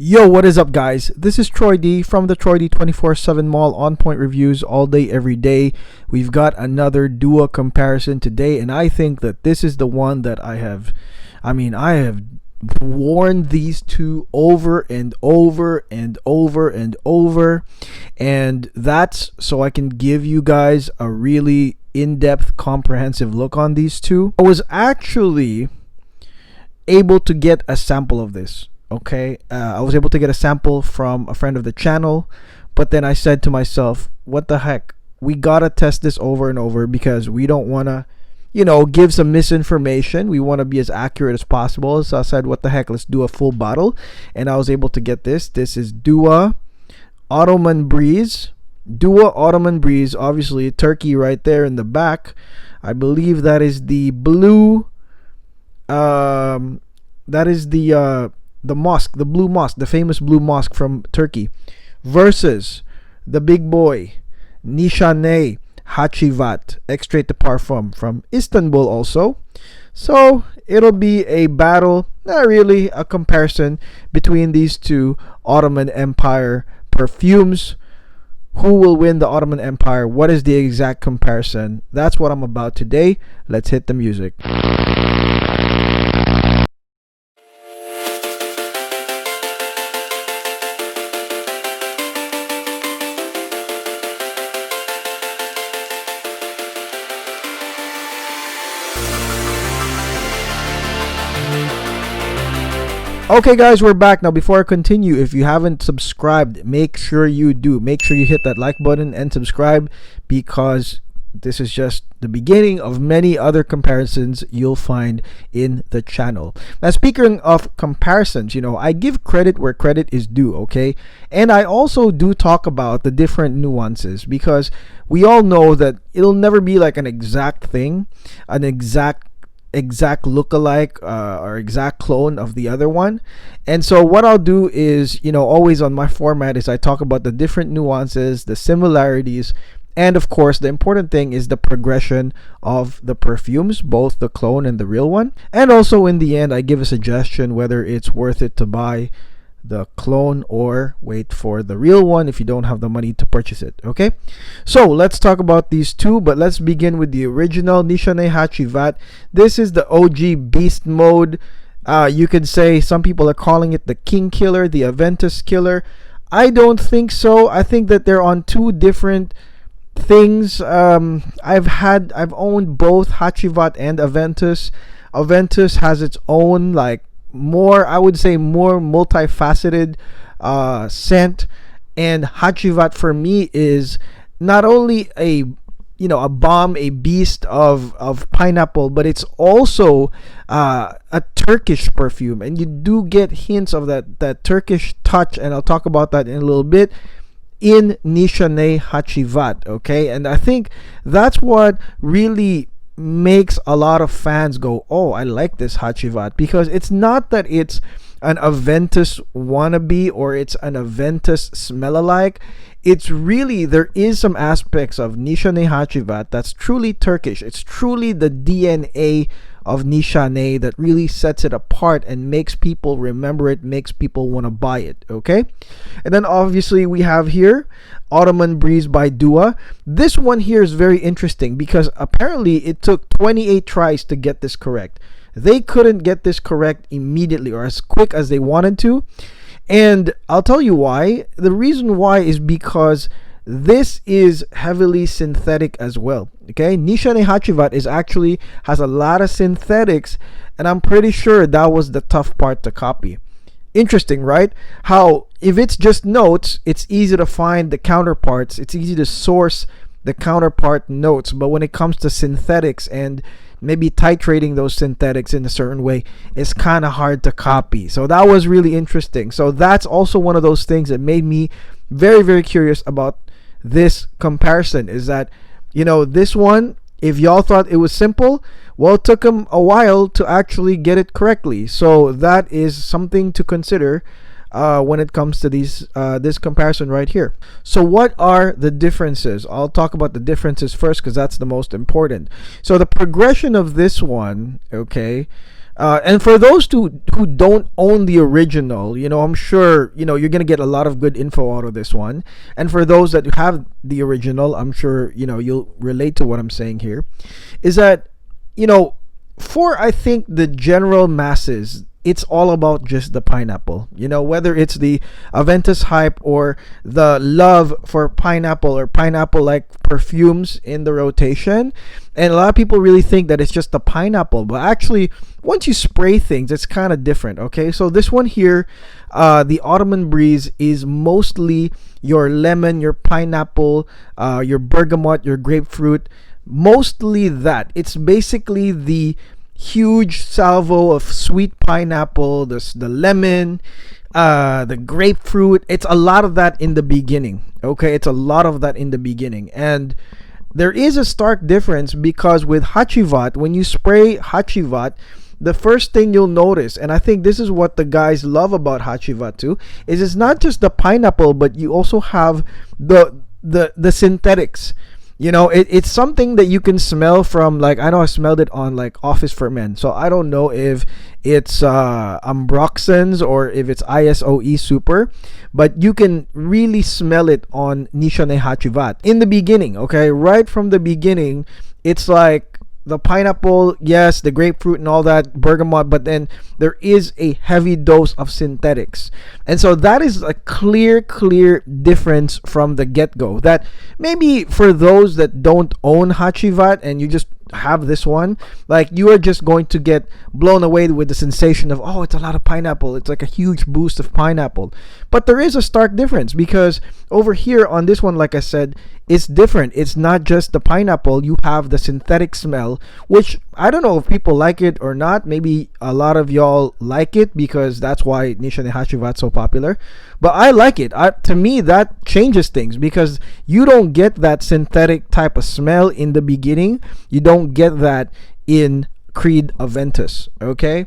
Yo, what is up, guys? This is Troy D from the Troy D 24/7 Mall on point reviews all day, every day. We've got another Dua comparison today, and I think that this is the one that I have worn these two over and over and over and over, and that's so I can give you guys a really in-depth, comprehensive look on these two. I was actually able to get a sample of this. Okay, I was able to get a sample from a friend of the channel, but then I said to myself, what the heck, we gotta test this over and over because we don't want to give some misinformation. We want to be as accurate as possible. So I said, what the heck, let's do a full bottle. And I was able to get this. This is Dua Ottoman Breeze. Dua Ottoman Breeze, obviously Turkey right there in the back. I believe that is the blue the mosque, the blue mosque, the famous blue mosque from Turkey, versus the big boy Nishane Hacivat Extrait de Parfum from Istanbul also. So it'll be a battle, not really a comparison between these two Ottoman Empire perfumes. Who will win the Ottoman Empire? What is the exact comparison? That's what I'm about today. Let's hit the music. Okay, guys, we're back. Now, before I continue, if you haven't subscribed, make sure you do. Make sure you hit that like button and subscribe, because this is just the beginning of many other comparisons you'll find in the channel. Now, speaking of comparisons, I give credit where credit is due, okay? And I also do talk about the different nuances, because we all know that it'll never be like an exact thing, an exact lookalike or exact clone of the other one. And so what I'll do is, always on my format, is I talk about the different nuances, the similarities, and of course the important thing is the progression of the perfumes, both the clone and the real one. And also in the end, I give a suggestion whether it's worth it to buy the clone or wait for the real one if you don't have the money to purchase it. Okay, so let's talk about these two, but let's begin with the original Nishane Hacivat. This is the OG beast mode. You could say some people are calling it the king killer, the Aventus killer. I don't think so. I think that they're on two different things. I've owned both Hacivat and Aventus. Aventus has its own, like, I would say more multifaceted scent, and Hacivat for me is not only a bomb, a beast of pineapple, but it's also a Turkish perfume, and you do get hints of that Turkish touch, and I'll talk about that in a little bit in Nishane Hacivat. Okay, and I think that's what really makes a lot of fans go, oh, I like this Hacivat, because it's not that it's an Aventus wannabe or it's an Aventus smell-alike. It's really, there is some aspects of Nishane Hacivat that's truly Turkish. It's truly the DNA of Nishane that really sets it apart and makes people remember it, makes people want to buy it. Okay, and then obviously we have here Ottoman Breeze by Dua. This one here is very interesting because apparently it took 28 tries to get this correct. They couldn't get this correct immediately or as quick as they wanted to, and I'll tell you why. The reason why is because this is heavily synthetic as well. Okay, Nishane Hacivat has a lot of synthetics, and I'm pretty sure that was the tough part to copy. Interesting, right? How if it's just notes, it's easy to find the counterparts, it's easy to source the counterpart notes, but when it comes to synthetics and maybe titrating those synthetics in a certain way, it's kind of hard to copy. So that was really interesting. So that's also one of those things that made me very, very curious about this comparison, is that this one, if y'all thought it was simple, well, it took them a while to actually get it correctly. So that is something to consider when it comes to this comparison right here. So what are the differences? I'll talk about the differences first because that's the most important. So the progression of this one, okay, And for those who don't own the original, I'm sure you're gonna get a lot of good info out of this one. And for those that have the original, I'm sure you'll relate to what I'm saying here. Is that for I think the general masses, it's all about just the pineapple. Whether it's the Aventus hype or the love for pineapple or pineapple like perfumes in the rotation. And a lot of people really think that it's just the pineapple, but actually once you spray things, it's kind of different. Okay, so this one here, the Ottoman Breeze, is mostly your lemon, your pineapple, your bergamot, your grapefruit, mostly that. It's basically the huge salvo of sweet pineapple, the lemon, the grapefruit. It's a lot of that in the beginning. Okay, it's a lot of that in the beginning. And there is a stark difference because with Hacivat, when you spray Hacivat, the first thing you'll notice, and I think this is what the guys love about Hacivat too, is it's not just the pineapple, but you also have the synthetics. It's something that you can smell from, like, I know I smelled it on like Office for Men. So I don't know if it's Ambroxans or if it's ISOE Super, but you can really smell it on Nishane Hacivat in the beginning. Okay, right from the beginning, it's like the pineapple, yes, the grapefruit and all that, bergamot, but then there is a heavy dose of synthetics. And so that is a clear difference from the get-go. That maybe for those that don't own Hacivat and you just have this one, like, you are just going to get blown away with the sensation of, oh, it's a lot of pineapple. It's like a huge boost of pineapple. But there is a stark difference because over here on this one, like I said, it's different. It's not just the pineapple. You have the synthetic smell, which I don't know if people like it or not. Maybe a lot of y'all like it because that's why Nishane Hacivat's so popular. But I like it. To me, that changes things because you don't get that synthetic type of smell in the beginning. You don't get that in Creed Aventus. Okay?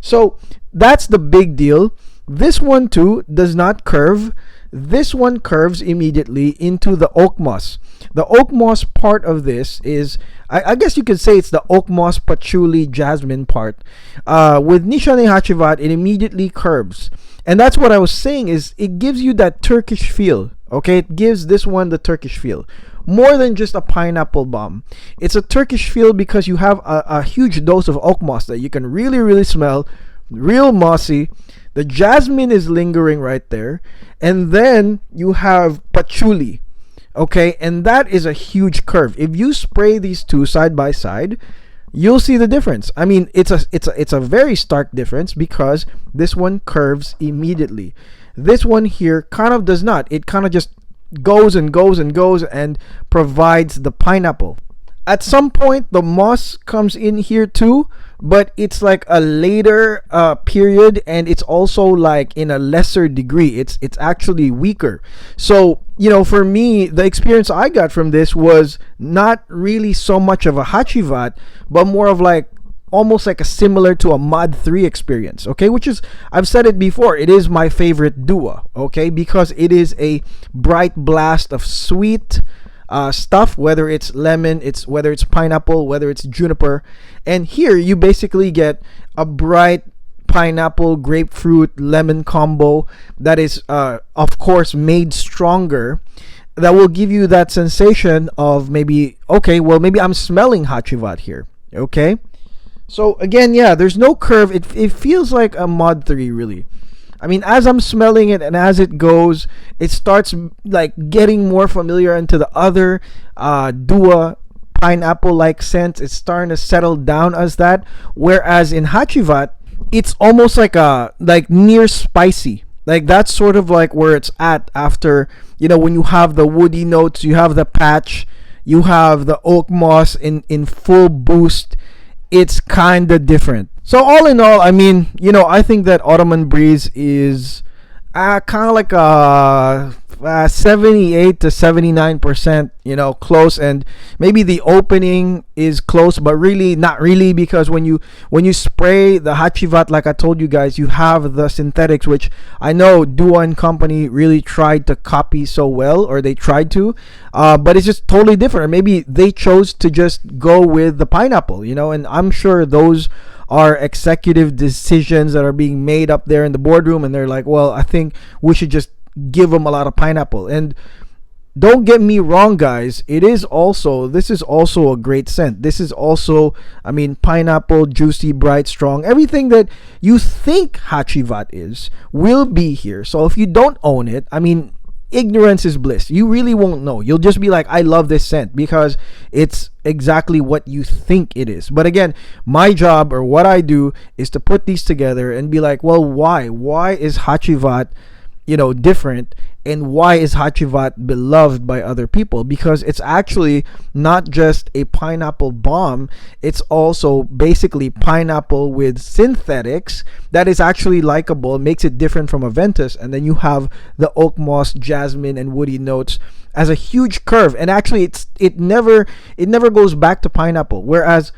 So that's the big deal. This one too does not curve. This one curves immediately into the oak moss. The oak moss part of this is, I guess you could say it's the oak moss patchouli jasmine part. With Nishane Hacivat, it immediately curves. And that's what I was saying, is it gives you that Turkish feel. Okay, it gives this one the Turkish feel. More than just a pineapple bomb. It's a Turkish feel because you have a huge dose of oak moss that you can really smell. Real mossy. The jasmine is lingering right there. And then you have patchouli. Okay, and that is a huge curve. If you spray these two side by side, you'll see the difference. I mean, it's a very stark difference because this one curves immediately. This one here kind of does not. It kind of just goes and goes and goes and provides the pineapple. At some point, the moss comes in here too, but it's like a later period, and it's also like in a lesser degree. It's actually weaker. So, for me, the experience I got from this was not really so much of a Hacivat, but more of like almost like a similar to a Mod 3 experience, okay? Which is, I've said it before, it is my favorite Dua, okay? Because it is a bright blast of sweet stuff, whether it's lemon, whether it's pineapple, whether it's juniper. And here you basically get a bright pineapple, grapefruit, lemon combo that is, of course, made stronger. That will give you that sensation of maybe, okay, well, maybe I'm smelling Hacivat here, okay? So again, yeah, there's no curve. It feels like a Mod 3, really. I mean, as I'm smelling it and as it goes, it starts like getting more familiar into the other Dua pineapple-like scents. It's starting to settle down as that. Whereas in Hacivat, it's almost like near spicy. Like that's sort of like where it's at after, when you have the woody notes, you have the patch, you have the oak moss in full boost. It's kind of different. So all in all, I mean, I think that Ottoman Breeze is kind of like a 78 to 79%, close, and maybe the opening is close, but really not really, because when you spray the Hacivat, like I told you guys, you have the synthetics, which I know Dua and company really tried to copy so well, or they tried to, but it's just totally different. Or maybe they chose to just go with the pineapple, and I'm sure those are executive decisions that are being made up there in the boardroom, and they're like, well, I think we should just give them a lot of pineapple. And don't get me wrong, guys, this is also a great scent. This is also, pineapple, juicy, bright, strong, everything that you think Hacivat is will be here. So if you don't own it, ignorance is bliss. You really won't know. You'll just be like, I love this scent, because it's exactly what you think it is. But again, my job, or what I do, is to put these together and be like, well, why is Hacivat different, and why is Hacivat beloved by other people? Because it's actually not just a pineapple bomb, it's also basically pineapple with synthetics that is actually likable, makes it different from Aventus. And then you have the oak moss, jasmine, and woody notes as a huge curve, and actually it never goes back to pineapple. Whereas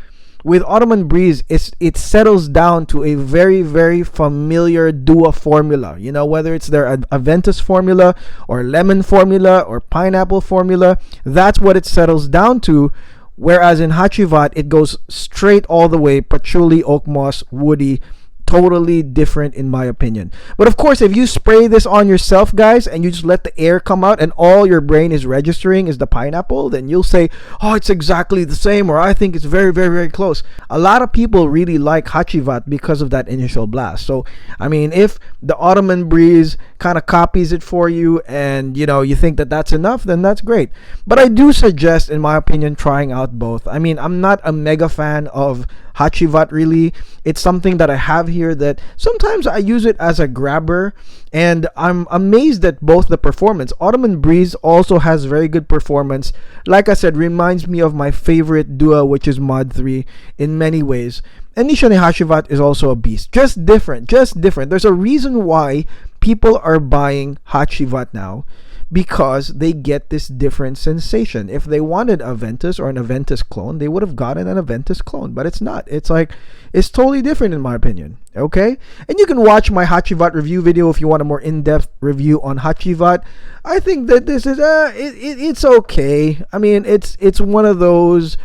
with Ottoman Breeze, it settles down to a very, very familiar Dua formula. Whether it's their Aventus formula, or lemon formula, or pineapple formula, that's what it settles down to. Whereas in Hacivat, it goes straight all the way, patchouli, oak moss, woody. Totally different, in my opinion. But of course, if you spray this on yourself, guys, and you just let the air come out, and all your brain is registering is the pineapple, then you'll say, oh, it's exactly the same, or I think it's very, very, very close. A lot of people really like Hacivat because of that initial blast. So if the Ottoman Breeze kind of copies it for you, and you think that that's enough, then that's great. But I do suggest, in my opinion, trying out both. I'm not a mega fan of Hacivat, really. It's something that I have here that sometimes I use it as a grabber, and I'm amazed at both the performance. Ottoman Breeze also has very good performance. Like I said, reminds me of my favorite Dua, which is Mod 3, in many ways. And Nishane Hacivat is also a beast. Just different. There's a reason why people are buying Hacivat now, because they get this different sensation. If they wanted Aventus or an Aventus clone, they would have gotten an Aventus clone, but it's not. It's totally different, in my opinion. Okay? And you can watch my Hacivat review video if you want a more in-depth review on Hacivat. I think that this is it's okay. It's one of those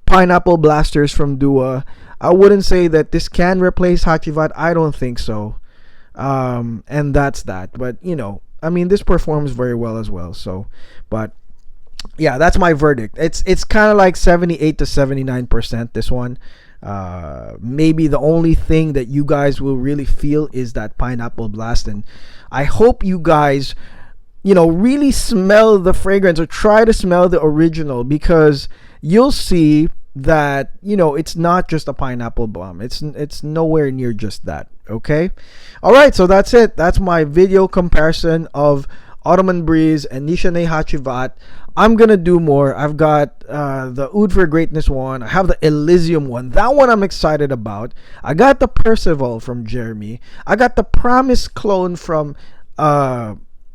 pineapple blasters from Dua. I wouldn't say that this can replace Hacivat. I don't think so. And that's that. But this performs very well as well. So, but yeah, that's my verdict. It's kind of like 78 to 79%, this one. Maybe the only thing that you guys will really feel is that pineapple blast, and I hope you guys really smell the fragrance, or try to smell the original, because you'll see that it's not just a pineapple bomb. It's nowhere near just that. Okay, all right, so that's it. That's my video comparison of Ottoman Breeze and Nishane Hacivat. I'm gonna do more. I've got the Oud for Greatness one. I have the Elysium one. That one I'm excited about. I got the Percival from Jeremy. I got the Promise clone from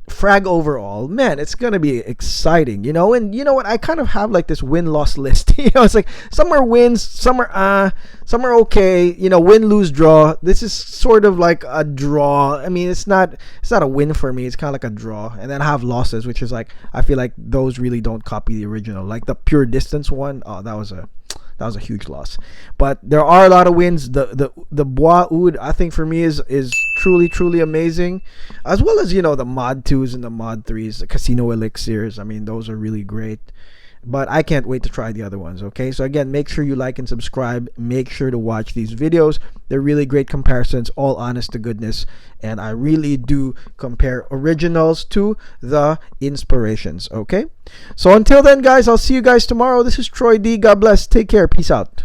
Frag Overall. Man, it's gonna be exciting, and you know what, I kind of have like this win-loss list. It's like some are wins, some are okay, win, lose, draw. This is sort of like a draw. It's not a win for me. It's kind of like a draw. And then I have losses, which is like, I feel like those really don't copy the original. Like the Pure Distance one, that was a huge loss. But there are a lot of wins. The Bois Oud, I think, for me is truly amazing, as well as the Mod 2s and the Mod 3s, the Casino Elixirs. Those are really great, but I can't wait to try the other ones. Okay, so again, make sure you like and subscribe. Make sure to watch these videos. They're really great comparisons, all honest to goodness, and I really do compare originals to the inspirations. Okay, so until then, guys, I'll see you guys tomorrow. This is Troy D. God bless. Take care. Peace out.